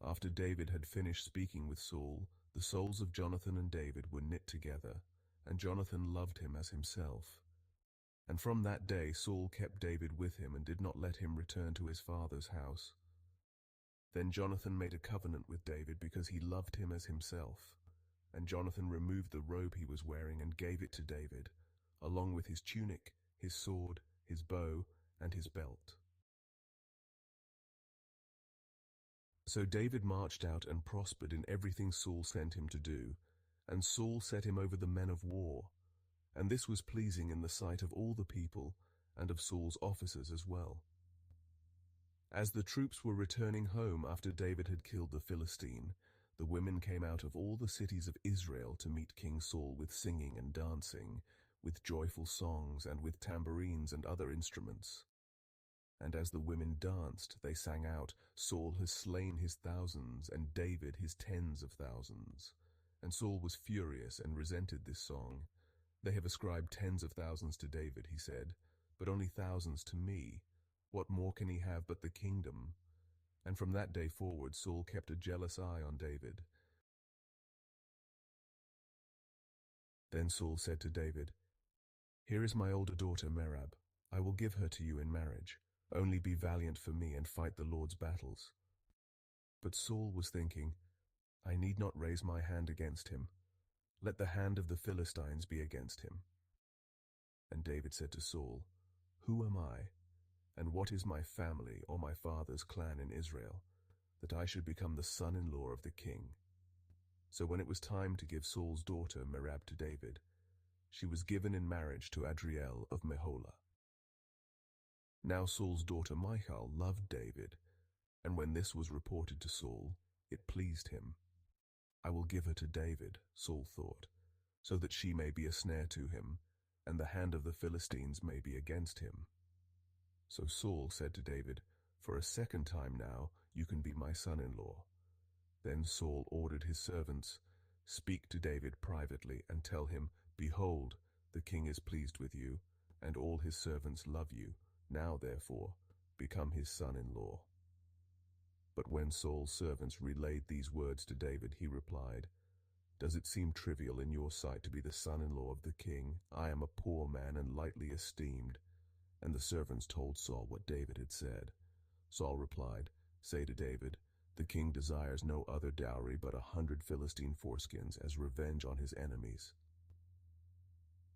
After David had finished speaking with Saul, the souls of Jonathan and David were knit together, and Jonathan loved him as himself. And from that day Saul kept David with him and did not let him return to his father's house. Then Jonathan made a covenant with David because he loved him as himself. And Jonathan removed the robe he was wearing and gave it to David, along with his tunic, his sword, his bow, and his belt. So David marched out and prospered in everything Saul sent him to do, and Saul set him over the men of war. And this was pleasing in the sight of all the people, and of Saul's officers as well. As the troops were returning home after David had killed the Philistine, the women came out of all the cities of Israel to meet King Saul with singing and dancing, with joyful songs and with tambourines and other instruments. And as the women danced, they sang out, "Saul has slain his thousands, and David his tens of thousands." And Saul was furious and resented this song. "They have ascribed tens of thousands to David," he said, "but only thousands to me. What more can he have but the kingdom?" And from that day forward Saul kept a jealous eye on David. Then Saul said to David, "Here is my older daughter Merab. I will give her to you in marriage. Only be valiant for me and fight the Lord's battles." But Saul was thinking, "I need not raise my hand against him. Let the hand of the Philistines be against him." And David said to Saul, "Who am I, and what is my family or my father's clan in Israel, that I should become the son-in-law of the king?" So when it was time to give Saul's daughter Merab to David, she was given in marriage to Adriel of Meholah. Now Saul's daughter Michal loved David, and when this was reported to Saul, it pleased him. "I will give her to David," Saul thought, "so that she may be a snare to him, and the hand of the Philistines may be against him." So Saul said to David, "For a second time now you can be my son-in-law." Then Saul ordered his servants, "Speak to David privately and tell him, 'Behold, the king is pleased with you, and all his servants love you. Now, therefore, become his son-in-law.'" But when Saul's servants relayed these words to David, he replied, "Does it seem trivial in your sight to be the son-in-law of the king? I am a poor man and lightly esteemed." And the servants told Saul what David had said. Saul replied, "Say to David, 'The king desires no other dowry but 100 Philistine foreskins as revenge on his enemies.'"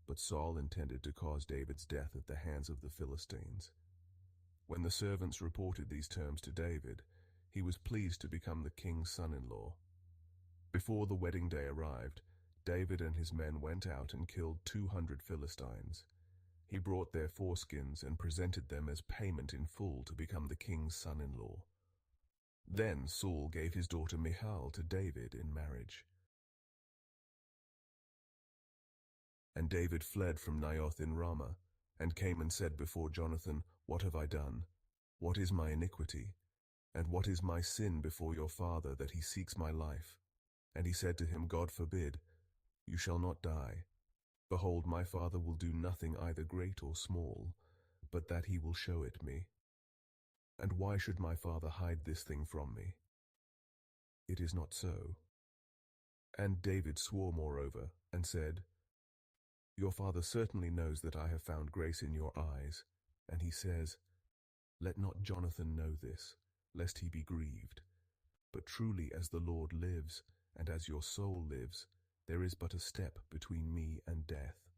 But Saul intended to cause David's death at the hands of the Philistines. When the servants reported these terms to David, he was pleased to become the king's son-in-law. Before the wedding day arrived, David and his men went out and killed 200 Philistines. He brought their foreskins and presented them as payment in full to become the king's son-in-law. Then Saul gave his daughter Michal to David in marriage. And David fled from Naioth in Ramah, and came and said before Jonathan, "What have I done? What is my iniquity? And what is my sin before your father, that he seeks my life?" And he said to him, "God forbid, you shall not die. Behold, my father will do nothing either great or small, but that he will show it me. And why should my father hide this thing from me? It is not so." And David swore moreover, and said, "Your father certainly knows that I have found grace in your eyes." And he says, "Let not Jonathan know this, lest he be grieved. But truly as the Lord lives, and as your soul lives, there is but a step between me and death."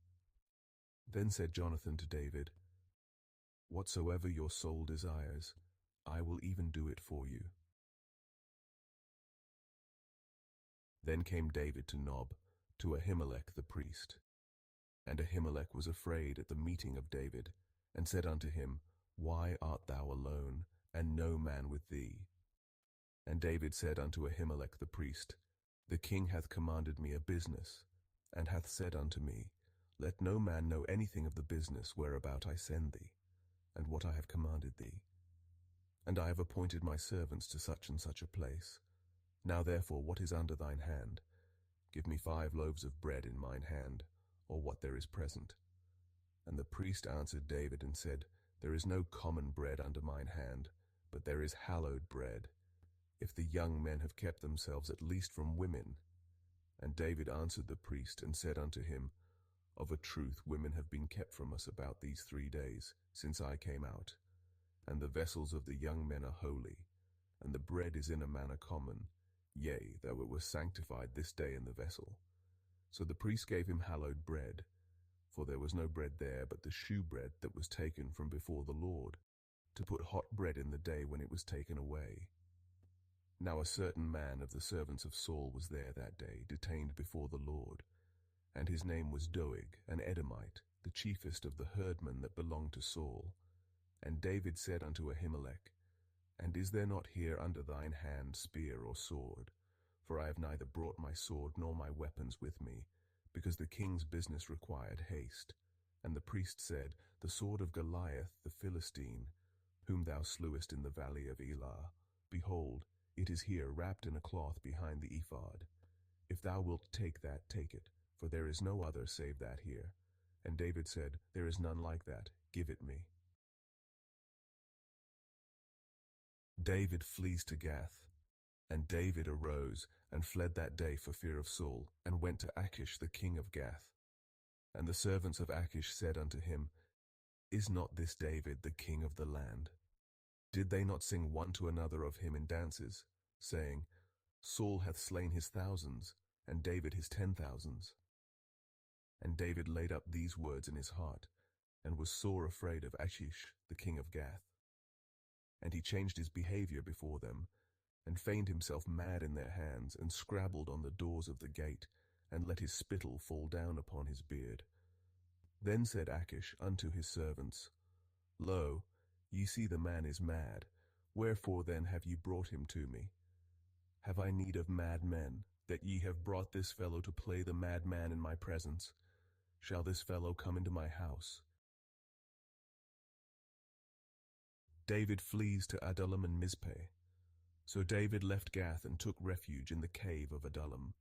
Then said Jonathan to David, "Whatsoever your soul desires, I will even do it for you." Then came David to Nob, to Ahimelech the priest. And Ahimelech was afraid at the meeting of David, and said unto him, "Why art thou alone, and no man with thee?" And David said unto Ahimelech the priest, "The king hath commanded me a business, and hath said unto me, Let no man know anything of the business whereabout I send thee, and what I have commanded thee. And I have appointed my servants to such and such a place. Now therefore, what is under thine hand? Give me 5 loaves of bread in mine hand, or what there is present." And the priest answered David and said, "There is no common bread under mine hand, but there is hallowed bread. if the young men have kept themselves at least from women? And David answered the priest and said unto him, Of a truth women have been kept from us about these 3 days, since I came out. And the vessels of the young men are holy, and the bread is in a manner common, yea, though it was sanctified this day in the vessel. So the priest gave him hallowed bread, for there was no bread there but the shew bread that was taken from before the Lord, to put hot bread in the day when it was taken away. Now a certain man of the servants of Saul was there that day, detained before the Lord, and his name was Doeg, an Edomite, the chiefest of the herdmen that belonged to Saul. And David said unto Ahimelech, And is there not here under thine hand spear or sword? For I have neither brought my sword nor my weapons with me, because the king's business required haste. And the priest said, The sword of Goliath the Philistine, whom thou slewest in the valley of Elah, behold, it is here wrapped in a cloth behind the ephod. If thou wilt take that, take it, for there is no other save that here. And David said, There is none like that, give it me. David flees to Gath. And David arose and fled that day for fear of Saul, and went to Achish the king of Gath. And the servants of Achish said unto him, Is not this David the king of the land? Did they not sing one to another of him in dances, saying, Saul hath slain his thousands, and David his 10,000s? And David laid up these words in his heart, and was sore afraid of Achish the king of Gath. And he changed his behavior before them, and feigned himself mad in their hands, and scrabbled on the doors of the gate, and let his spittle fall down upon his beard. Then said Achish unto his servants, Lo, ye see the man is mad, wherefore then have ye brought him to me? Have I need of mad men, that ye have brought this fellow to play the madman in my presence? Shall this fellow come into my house? David flees to Adullam and Mizpeh. So David left Gath and took refuge in the cave of Adullam.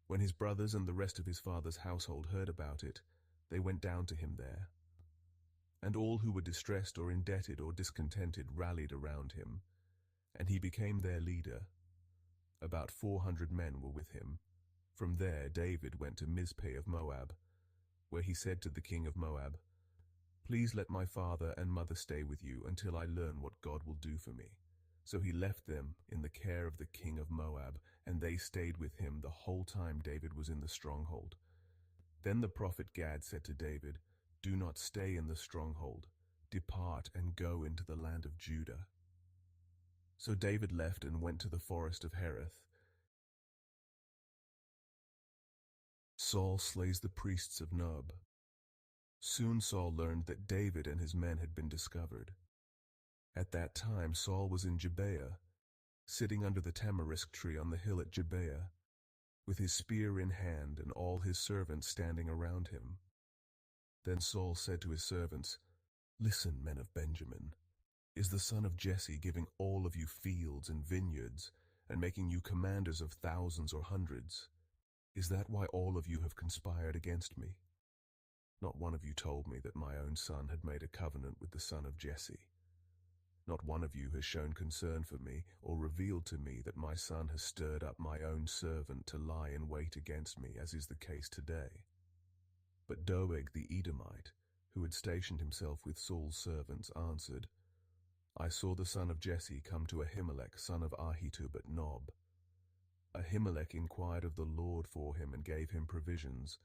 When his brothers and the rest of his father's household heard about it, they went down to him there. And all who were distressed or indebted or discontented rallied around him, and he became their leader. About 400 men were with him. From there David went to Mizpeh of Moab, where he said to the king of Moab, Please let my father and mother stay with you until I learn what God will do for me. So he left them in the care of the king of Moab, and they stayed with him the whole time David was in the stronghold. Then the prophet Gad said to David, Do not stay in the stronghold. Depart and go into the land of Judah. So David left and went to the forest of Hereth. Saul slays the priests of Nob. Soon Saul learned that David and his men had been discovered. At that time Saul was in Gibeah, sitting under the tamarisk tree on the hill at Gibeah, with his spear in hand and all his servants standing around him. Then Saul said to his servants, Listen, men of Benjamin, is the son of Jesse giving all of you fields and vineyards, and making you commanders of thousands or hundreds? Is that why all of you have conspired against me? Not one of you told me that my own son had made a covenant with the son of Jesse. Not one of you has shown concern for me, or revealed to me that my son has stirred up my own servant to lie in wait against me, as is the case today. But Doeg the Edomite, who had stationed himself with Saul's servants, answered, I saw the son of Jesse come to Ahimelech, son of Ahitub at Nob. Ahimelech inquired of the Lord for him and gave him provisions.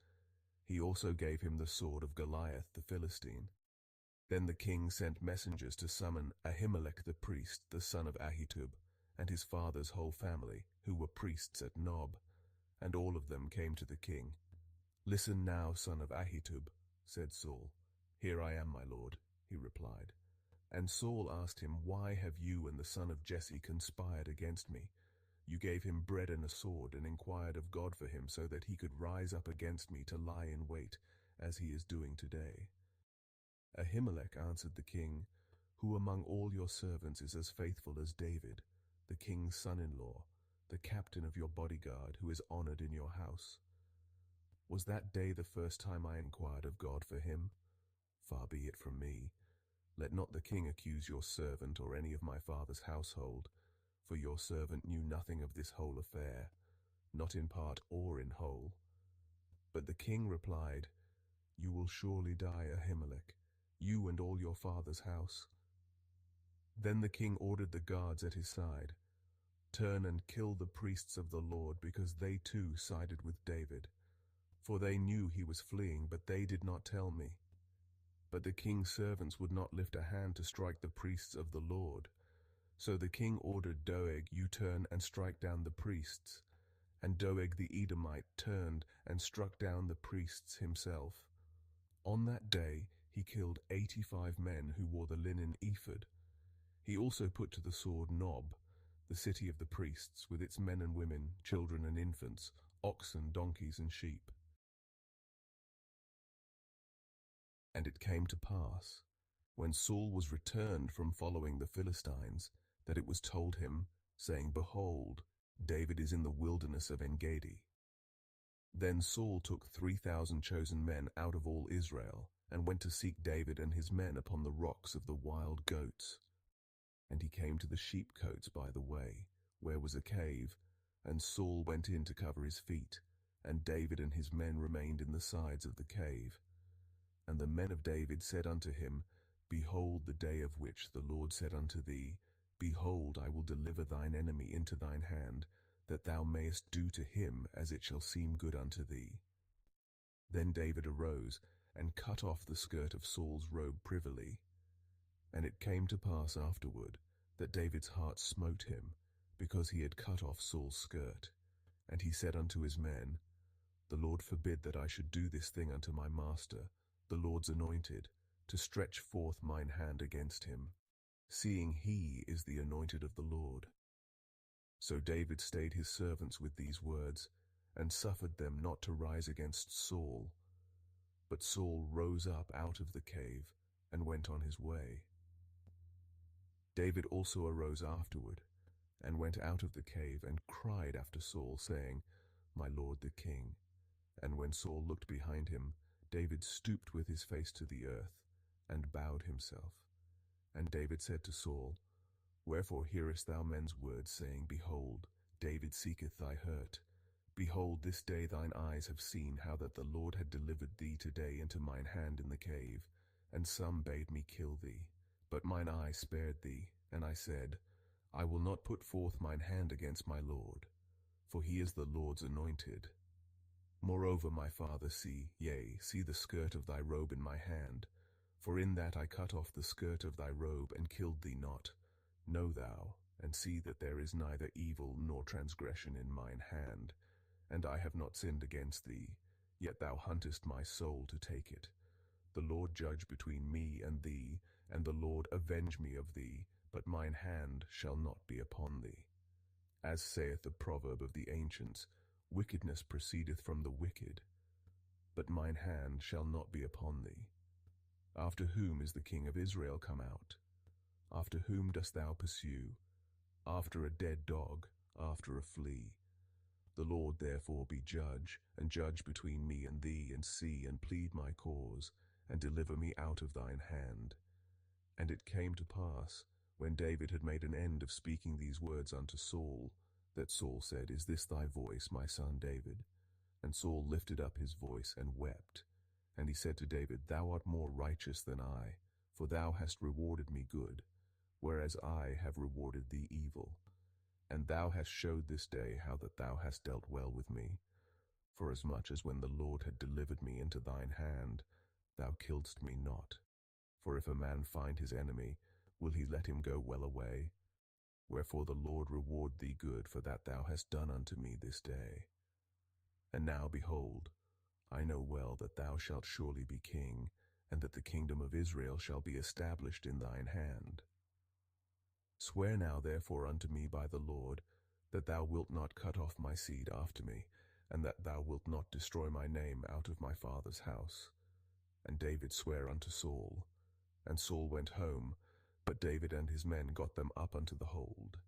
He also gave him the sword of Goliath the Philistine. Then the king sent messengers to summon Ahimelech the priest, the son of Ahitub, and his father's whole family, who were priests at Nob, and all of them came to the king. Listen now, son of Ahitub, said Saul. Here I am, my lord, he replied. And Saul asked him, Why have you and the son of Jesse conspired against me? You gave him bread and a sword, and inquired of God for him, so that he could rise up against me to lie in wait, as he is doing today. Ahimelech answered the king, Who among all your servants is as faithful as David, the king's son-in-law, the captain of your bodyguard, who is honored in your house? Was that day the first time I inquired of God for him? Far be it from me. Let not the king accuse your servant or any of my father's household, for your servant knew nothing of this whole affair, not in part or in whole." But the king replied, "You will surely die, Ahimelech, you and all your father's house." Then the king ordered the guards at his side, "Turn and kill the priests of the Lord, because they too sided with David. For they knew he was fleeing, but they did not tell me." But the king's servants would not lift a hand to strike the priests of the Lord. So the king ordered Doeg, "You turn and strike down the priests." And Doeg the Edomite turned and struck down the priests himself. On that day he killed 85 men who wore the linen ephod. He also put to the sword Nob, the city of the priests, with its men and women, children and infants, oxen, donkeys and sheep. And it came to pass, when Saul was returned from following the Philistines, that it was told him, saying, "Behold, David is in the wilderness of Engedi." Then Saul took 3,000 chosen men out of all Israel, and went to seek David and his men upon the rocks of the wild goats. And he came to the sheepcotes by the way, where was a cave, and Saul went in to cover his feet, and David and his men remained in the sides of the cave. And the men of David said unto him, "Behold the day of which the Lord said unto thee, Behold, I will deliver thine enemy into thine hand, that thou mayest do to him as it shall seem good unto thee." Then David arose, and cut off the skirt of Saul's robe privily. And it came to pass afterward, that David's heart smote him, because he had cut off Saul's skirt. And he said unto his men, "The Lord forbid that I should do this thing unto my master, the Lord's anointed, to stretch forth mine hand against him, seeing he is the anointed of the Lord." So David stayed his servants with these words, and suffered them not to rise against Saul. But Saul rose up out of the cave, and went on his way. David also arose afterward, and went out of the cave, and cried after Saul, saying, "My lord the king." And when Saul looked behind him, David stooped with his face to the earth, and bowed himself. And David said to Saul, "Wherefore hearest thou men's words, saying, Behold, David seeketh thy hurt? Behold, this day thine eyes have seen how that the Lord had delivered thee today into mine hand in the cave, and some bade me kill thee. But mine eye spared thee, and I said, I will not put forth mine hand against my Lord, for he is the Lord's anointed. Moreover, my father, see the skirt of thy robe in my hand, for in that I cut off the skirt of thy robe, and killed thee not. Know thou, and see that there is neither evil nor transgression in mine hand, and I have not sinned against thee, yet thou huntest my soul to take it. The Lord judge between me and thee, and the Lord avenge me of thee, but mine hand shall not be upon thee. As saith the proverb of the ancients, Wickedness proceedeth from the wicked, but mine hand shall not be upon thee. After whom is the king of Israel come out? After whom dost thou pursue? After a dead dog, after a flea. The Lord therefore be judge, and judge between me and thee, and see and plead my cause, and deliver me out of thine hand. And it came to pass, when David had made an end of speaking these words unto Saul, that Saul said, Is this thy voice, my son David? And Saul lifted up his voice and wept. And he said to David, Thou art more righteous than I, for thou hast rewarded me good, whereas I have rewarded thee evil. And thou hast showed this day how that thou hast dealt well with me, forasmuch as when the Lord had delivered me into thine hand, thou killedst me not. For if a man find his enemy, will he let him go well away? Wherefore the Lord reward thee good for that thou hast done unto me this day. And now, behold, I know well that thou shalt surely be king, and that the kingdom of Israel shall be established in thine hand. Swear now therefore unto me by the Lord, that thou wilt not cut off my seed after me, and that thou wilt not destroy my name out of my father's house. And David sware unto Saul. And Saul went home, but David and his men got them up unto the hold.